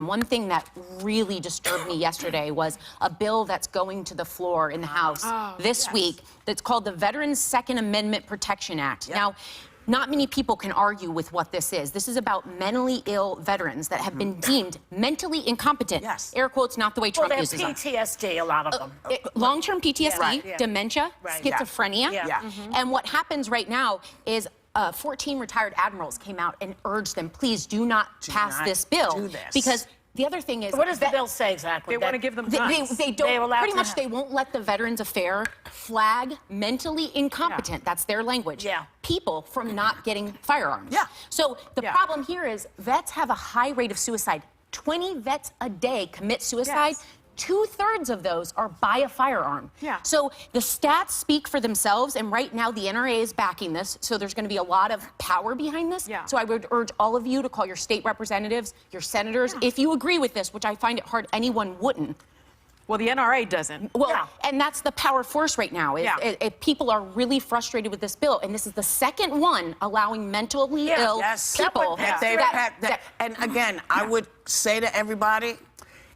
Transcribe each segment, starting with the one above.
One thing that really disturbed me yesterday was a bill that's going to the floor in the House this week that's called the Veterans Second Amendment Protection Act. Yep. Now, not many people can argue with what this is. This is about mentally ill veterans that have been deemed mentally incompetent. Yes. Air quotes, not the way Trump uses them. PTSD, a lot of them. Long-term PTSD, dementia, Right. schizophrenia. Yeah. And what happens right now is 14 retired admirals came out and urged them, please do not pass this bill. do this. Because the other thing is... What does the bill say exactly? They want to give them guns. They don't, They're allowed pretty to much have- they won't let the Veterans Affairs flag mentally incompetent, that's their language, people from not getting firearms. Yeah. So the problem here is vets have a high rate of suicide. 20 vets a day commit suicide. Yes. 2/3 of those are by a firearm. Yeah. So the stats speak for themselves, and right now the NRA is backing this, so there's going to be a lot of power behind this. Yeah. So I would urge all of you to call your state representatives, your senators, if you agree with this, which I find it hard anyone wouldn't. Well, the NRA doesn't. Well, and that's the power force right now. If people are really frustrated with this bill, and this is the second one allowing mentally ill people. And again, I would say to everybody,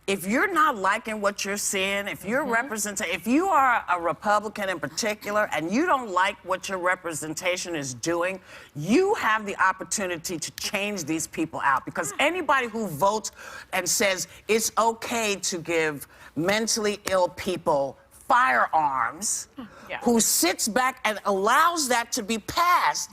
if you're not liking what you're seeing, if you're if you are a Republican in particular and you don't like what your representation is doing, you have the opportunity to change these people out. Because anybody who votes and says it's okay to give mentally ill people firearms, who sits back and allows that to be passed,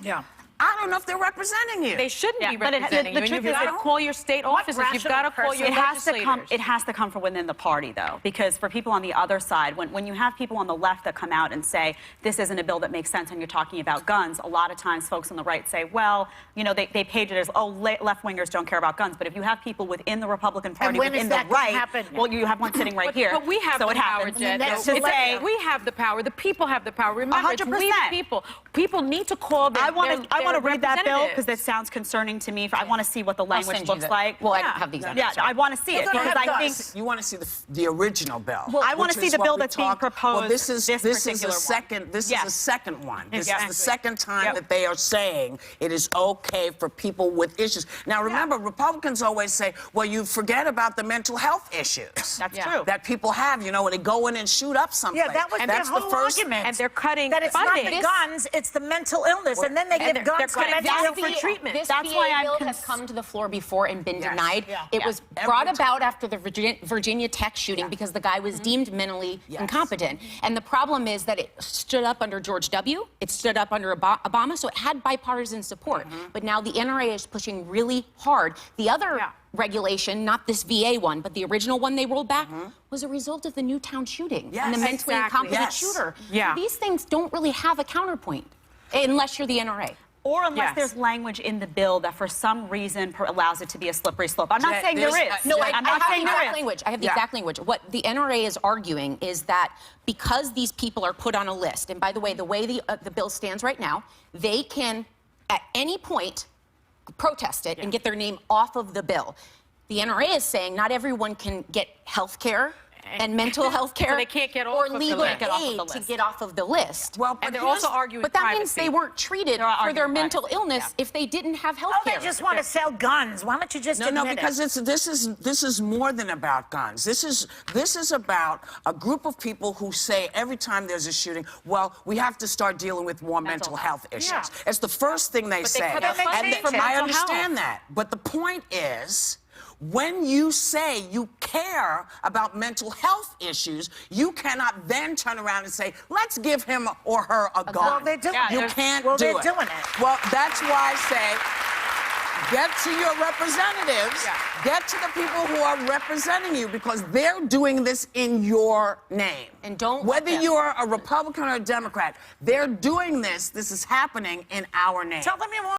I don't know if they're representing you. They shouldn't be representing the you. truth You've got to call your state offices. You've got to call your legislators. It has to come from within the party, though, because for people on the other side, when you have people on the left that come out and say, this isn't a bill that makes sense and you're talking about guns, a lot of times folks on the right say, well, you know, they page it as, oh, left-wingers don't care about guns. But if you have people within the Republican Party, within the right, well, you have one sitting right here. But we have the power, Jen. We have the power. The people have the power. Remember, it's we the people. People need to call their I want to read that bill because it representatives. sounds concerning to me. I want to see what the language looks like. Well, I have these. Yeah, I want to see it because I think you want to see the original bill. Well, I want to see the bill that's being proposed. Well, this is a second. This is the second one. This is the second time that they are saying it is okay for people with issues. Now, remember, Republicans always say, "Well, you forget about the mental health issues." That's true. That people have, you know, when they go in and shoot up something. Yeah, that was their whole argument. And they're cutting that it's funding. not the guns, it's the mental illness, and then they give guns cutting to mental for treatment. This That's why bill I'm has come to the floor before and been denied. Yeah. It was brought about after the Virginia Tech shooting because the guy was deemed mentally incompetent. And the problem is that it stood up under George W. It stood up under Obama, so it had bipartisan support. But now the NRA is pushing really hard. The other regulation, not this VA one, but the original one they rolled back, was a result of the Newtown shooting and the mentally incompetent shooter. So these things don't really have a counterpoint unless you're the NRA. Or unless there's language in the bill that for some reason allows it to be a slippery slope. I'm not saying there is. No, I'm not saying there is. Language. I have the exact language. What the NRA is arguing is that because these people are put on a list, and by the way the bill stands right now, they can at any point protest it and get their name off of the bill. The NRA is saying not everyone can get health care and mental health care so they can't get or off of legal the aid list. to get off of the list. Well, and they're also arguing But that means they weren't treated for their mental illness if they didn't have health care. They just want to sell guns. Why don't you just admit it? because this is more than about guns. This is about a group of people who say every time there's a shooting, well, we have to start dealing with more mental health issues. It's the first thing they say. I understand that. But the point is, when you say you care about mental health issues, you cannot then turn around and say, let's give him or her a gun. Well, they're doing it. You can't well, do they're it. doing it. Well, that's why I say, get to your representatives, get to the people who are representing you, because they're doing this in your name. And don't Whether you're a Republican or a Democrat, they're doing this. This is happening in our name. Tell them you want